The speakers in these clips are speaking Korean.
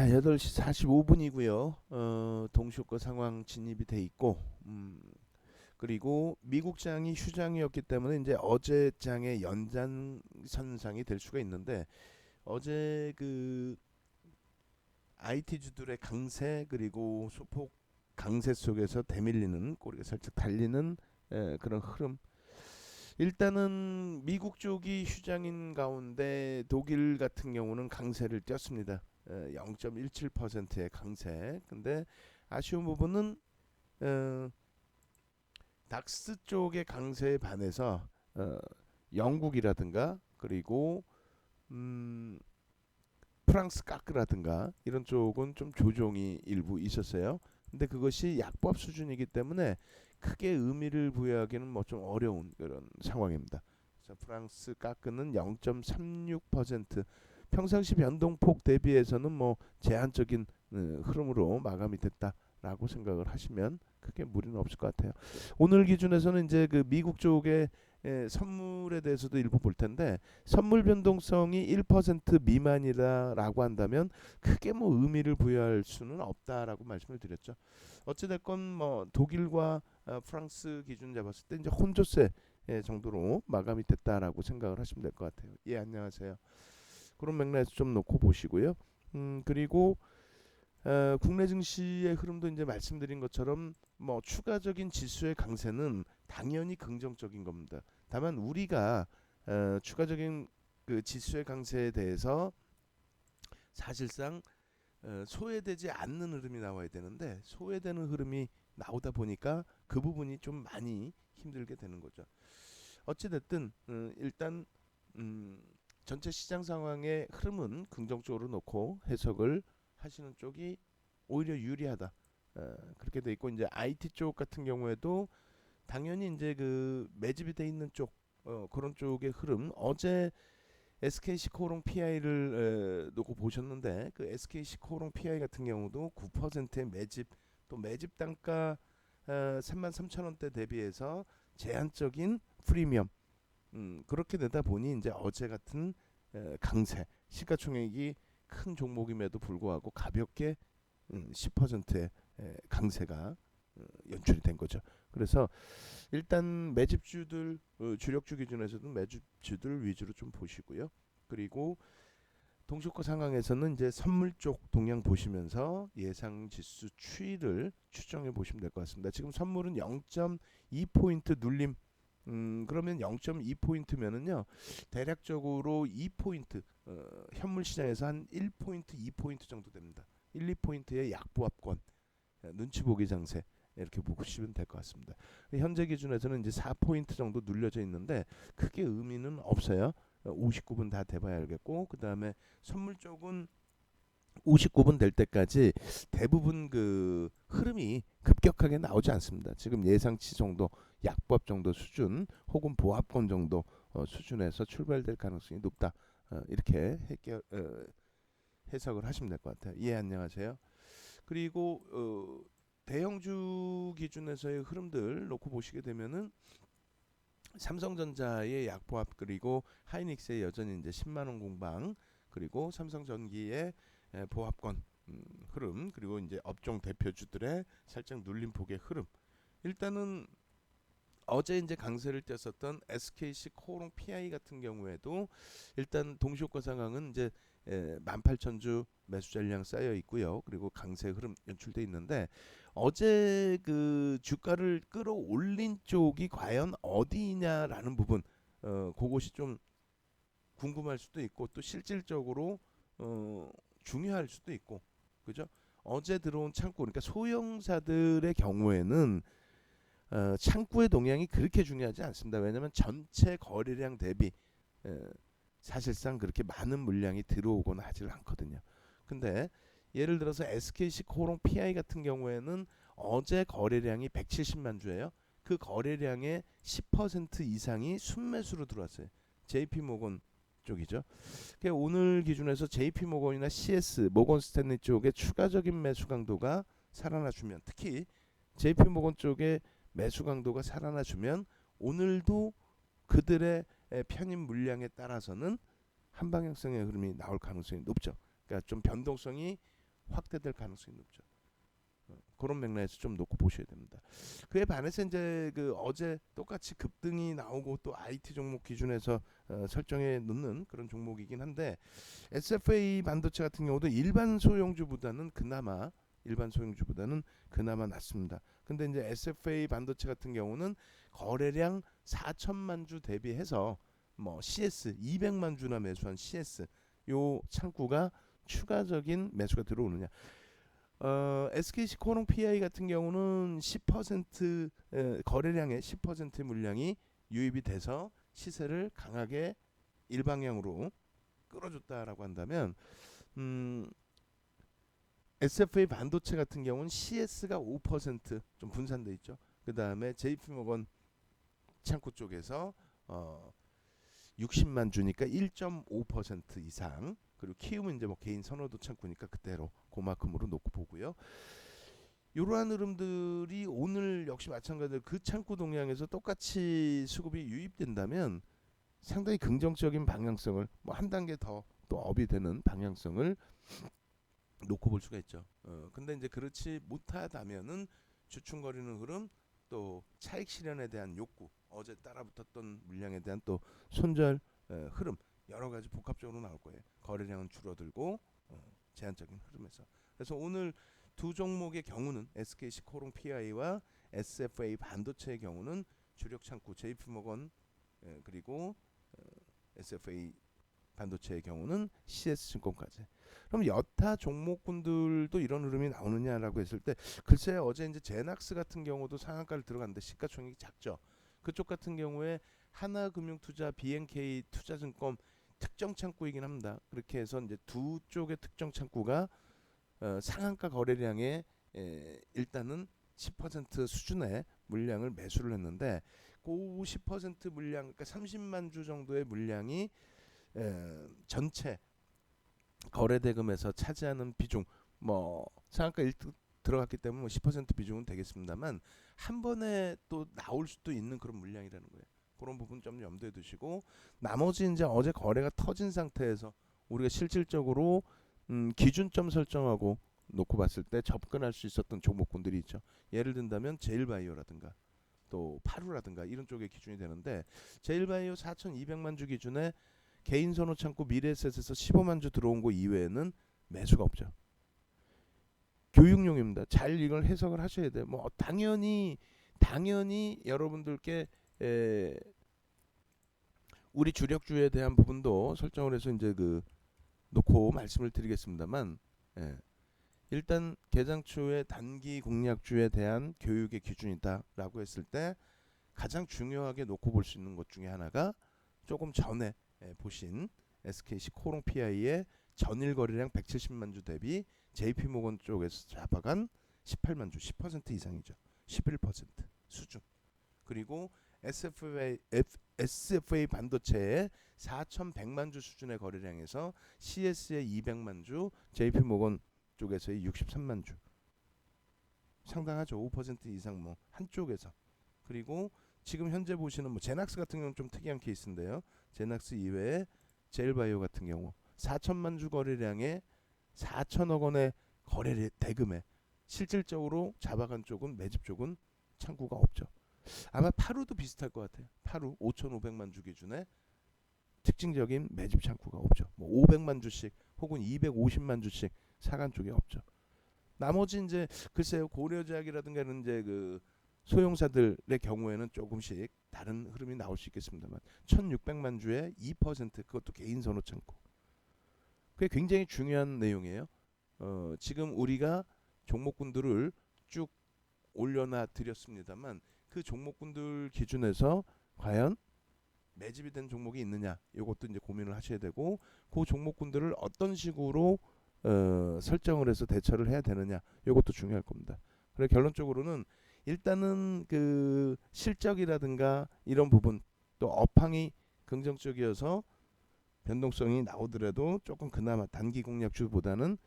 자, 8시 45분이고요. 동시효과 상황 진입이 돼 있고, 그리고 미국 장이 휴장이었기 때문에 이제 어제 장의 연장선상이 될 수가 있는데, 어제 그 IT주들의 강세 그리고 소폭 강세 속에서 대밀리는 꼬리가 살짝 달리는 그런 흐름. 일단은 미국 쪽이 휴장인 가운데 독일 같은 경우는 강세를 띄었습니다. 0.17%의 강세. 근데 아쉬운 부분은 어, 닥스 쪽의 강세에 반해서 영국이라든가 그리고 음, 프랑스 까크라든가 이런 쪽은 좀 조정이 일부 있었어요. 근데 그것이 약법 수준이기 때문에 크게 의미를 부여하기는 뭐 좀 어려운 그런 상황입니다. 그래서 프랑스 까크는 0.36% 평상시 변동폭 대비해서는 뭐 제한적인 흐름으로 마감이 됐다라고 생각을 하시면 크게 무리는 없을 것 같아요. 오늘 기준에서는 이제 그 미국 쪽의 선물에 대해서도 일부 볼 텐데 선물 변동성이 1% 미만이다라고 한다면 크게 뭐 의미를 부여할 수는 없다라고 말씀을 드렸죠. 어찌됐건 뭐 독일과 프랑스 기준 잡았을 때 이제 혼조세 정도로 마감이 됐다라고 생각을 하시면 될 것 같아요. 예, 안녕하세요. 그런 맥락에서 좀 놓고 보시고요. 그리고 국내 증시의 흐름도 이제 말씀드린 것처럼 뭐 추가적인 지수의 강세는 당연히 긍정적인 겁니다. 다만 우리가 추가적인 그 지수의 강세에 대해서 사실상 소외되지 않는 흐름이 나와야 되는데 소외되는 흐름이 나오다 보니까 그 부분이 좀 많이 힘들게 되는 거죠. 어찌 됐든 일단 음, 전체 시장 상황의 흐름은 긍정적으로 놓고 해석을 하시는 쪽이 오히려 유리하다. 그렇게 돼 있고 이제 IT 쪽 같은 경우에도 당연히 이제 그 매집이 돼 있는 쪽 그런 쪽의 흐름 어제 SK시코롱 PI를 놓고 보셨는데 그 SK시코롱 PI 같은 경우도 9%의 매집 또 매집 단가 33,000원대 대비해서 제한적인 프리미엄 그렇게 되다 보니 이제 어제 같은 강세 시가총액이 큰 종목임에도 불구하고 가볍게 10%의 강세가 연출이 된 거죠. 그래서 일단 매집주들 주력주 기준에서도 매집주들 위주로 좀 보시고요. 그리고 동시효과 상황에서는 이제 선물 쪽 동향 보시면서 예상 지수 추이를 추정해 보시면 될 것 같습니다. 지금 선물은 0.2포인트 눌림 그러면 0.2포인트면은요 대략적으로 2포인트 현물 시장에서 한 1포인트 2포인트 정도 됩니다. 1, 2포인트의 약보합권 눈치 보기 장세 이렇게 보시면 될 것 같습니다. 현재 기준에서는 이제 4포인트 정도 눌려져 있는데 크게 의미는 없어요. 59분 다 돼봐야 알겠고 그 다음에 선물 쪽은 59분 될 때까지 대부분 그 흐름이 급격하게 나오지 않습니다. 지금 예상치 정도, 약법 정도 수준 혹은 보합권 정도 수준에서 출발될 가능성이 높다. 이렇게 해석을 하시면 될 것 같아요. 예, 안녕하세요. 그리고 대형주 기준에서의 흐름들 놓고 보시게 되면은 삼성전자의 약보합 그리고 하이닉스의 여전히 이제 10만 원 공방 그리고 삼성전기의 보합권 흐름 그리고 이제 업종 대표주들의 살짝 눌림폭의 흐름 일단은 어제 이제 강세를 띄었었던 SKC 코롱 PI 같은 경우에도 일단 동시효과 상황은 이제 18,000주 매수 전량 쌓여 있고요. 그리고 강세 흐름 연출돼 있는데 어제 그 주가를 끌어올린 쪽이 과연 어디냐라는 부분 그것이 좀 궁금할 수도 있고 또 실질적으로 중요할 수도 있고 그죠? 어제 들어온 창구 그러니까 소형사들의 경우에는 창구의 동향이 그렇게 중요하지 않습니다. 왜냐하면 전체 거래량 대비 사실상 그렇게 많은 물량이 들어오거나 하질 않거든요. 근데 예를 들어서 SKC 코롱 PI 같은 경우에는 어제 거래량이 170만 주예요. 그 거래량의 10% 이상이 순매수로 들어왔어요. JP모건 쪽이죠. 그러니까 오늘 기준에서 JP모건이나 CS, 모건 스탠리 쪽에 추가적인 매수 강도가 살아나주면 특히 JP모건 쪽에 매수 강도가 살아나주면 오늘도 그들의 편입 물량에 따라서는 한방향성의 흐름이 나올 가능성이 높죠. 그러니까 좀 변동성이 확대될 가능성이 높죠. 그런 맥락에서 좀 놓고 보셔야 됩니다. 그에 반해서 이제 그 어제 똑같이 급등이 나오고 또 IT 종목 기준에서 설정해 놓는 그런 종목이긴 한데 SFA 반도체 같은 경우도 일반 소형주보다는 그나마 낫습니다. 근데 이제 SFA 반도체 같은 경우는 거래량 4천만 주 대비해서 뭐 CS 200만 주나 매수한 CS 요 창구가 추가적인 매수가 들어오느냐. SKC 코롱 PI 같은 경우는 10% 거래량의 10% 물량이 유입이 돼서 시세를 강하게 일방향으로 끌어줬다라고 한다면 SFA 반도체 같은 경우는 CS가 5% 분산돼 있죠. 그 다음에 JP모건 창구 쪽에서 60만 주니까 1.5% 이상, 그리고 키움은 이제 뭐 개인 선호도 창구니까 그대로 그만큼으로 놓고 보고요. 이러한 흐름들이 오늘 역시 마찬가지로 그 창구 동향에서 똑같이 수급이 유입된다면 상당히 긍정적인 방향성을 뭐 한 단계 더 또 업이 되는 방향성을 놓고 볼 수가 있죠. 근데 이제 그렇지 못하다면은 주춤거리는 흐름, 또 차익 실현에 대한 욕구, 어제 따라붙었던 물량에 대한 또 손절 흐름, 여러 가지 복합적으로 나올 거예요. 거래량은 줄어들고 제한적인 흐름에서. 그래서 오늘 두 종목의 경우는 SKC 코롱 PI와 SFA 반도체의 경우는 주력 창구 JP모건 그리고 SFA 반도체의 경우는 CS증권까지. 그럼 여타 종목군들도 이런 흐름이 나오느냐라고 했을 때 글쎄 어제 이제 제낙스 같은 경우도 상한가를 들어갔는데 시가총액이 작죠. 그쪽 같은 경우에 하나금융투자, BNK 투자증권 특정 창구이긴 합니다. 그렇게 해서 이제 두 쪽의 특정 창구가 상한가 거래량의 일단은 10% 수준의 물량을 매수를 했는데 그 10% 물량, 그러니까 30만 주 정도의 물량이 전체 거래대금에서 차지하는 비중, 뭐 상한가 1등 들어갔기 때문에 10% 비중은 되겠습니다만 한 번에 또 나올 수도 있는 그런 물량이라는 거예요. 그런 부분 좀 염두에 두시고, 나머지 이제 어제 거래가 터진 상태에서 우리가 실질적으로 기준점 설정하고 놓고 봤을 때 접근할 수 있었던 종목군들이 있죠. 예를 든다면 제일바이오라든가 또 파루라든가 이런 쪽의 기준이 되는데, 제일바이오 4,200만 주 기준에 개인 선호 창구 미래에셋에서 15만 주 들어온 거 이외에는 매수가 없죠. 교육용입니다. 잘 이걸 해석을 하셔야 돼요. 뭐 당연히 여러분들께 우리 주력주에 대한 부분도 설정을 해서 이제 그 놓고 말씀을 드리겠습니다만, 일단 개장추의 단기 공략주에 대한 교육의 기준이다라고 했을 때 가장 중요하게 놓고 볼 수 있는 것 중에 하나가 조금 전에 보신 SKC 코롱 PI의 전일 거래량 170만 주 대비 JP모건 쪽에서 잡아간 18만 주, 10% 이상이죠. 11% 수준. 그리고 SFA 반도체의 4,100만 주 수준의 거래량에서 CS의 200만 주, JP모건 쪽에서의 63만 주. 상당하죠. 5% 이상 뭐 한쪽에서. 그리고 지금 현재 보시는 뭐 제낙스 같은 경우는 좀 특이한 케이스인데요. 제낙스 이외에 제일바이오 같은 경우 4천만 주 거래량에 4천억 원의 거래 대금에 실질적으로 잡아간 쪽은, 매집 쪽은 창구가 없죠. 아마 파루도 비슷할 것 같아요. 파루 5,500만 주 기준에 특징적인 매집 창구가 없죠. 뭐 500만 주씩 혹은 250만 주씩 사간 쪽이 없죠. 나머지 이제 글쎄요, 고려제약이라든가 이런 이제 그 소형사들의 경우에는 조금씩 다른 흐름이 나올 수 있겠습니다만 1,600만 주에 2%, 그것도 개인 선호 창구. 그게 굉장히 중요한 내용이에요. 지금 우리가 종목군들을 쭉 올려놔 드렸습니다만 그 종목군들 기준에서 과연 매집이 된 종목이 있느냐, 이것도 이제 고민을 하셔야 되고, 그 종목군들을 어떤 식으로 설정을 해서 대처를 해야 되느냐, 이것도 중요할 겁니다. 그래 결론적으로는 일단은 그 실적이라든가 이런 부분, 또 업황이 긍정적이어서 변동성이 나오더라도 조금 그나마 단기 공략주보다는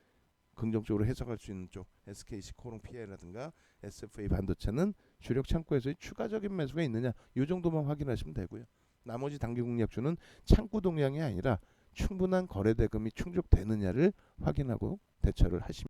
긍정적으로 해석할 수 있는 쪽 SKC 코롱 PI라든가 SFA 반도체는 주력 창구에서의 추가적인 매수가 있느냐, 이 정도만 확인하시면 되고요. 나머지 단기 공략주는 창구 동향이 아니라 충분한 거래 대금이 충족되느냐를 확인하고 대처를 하시면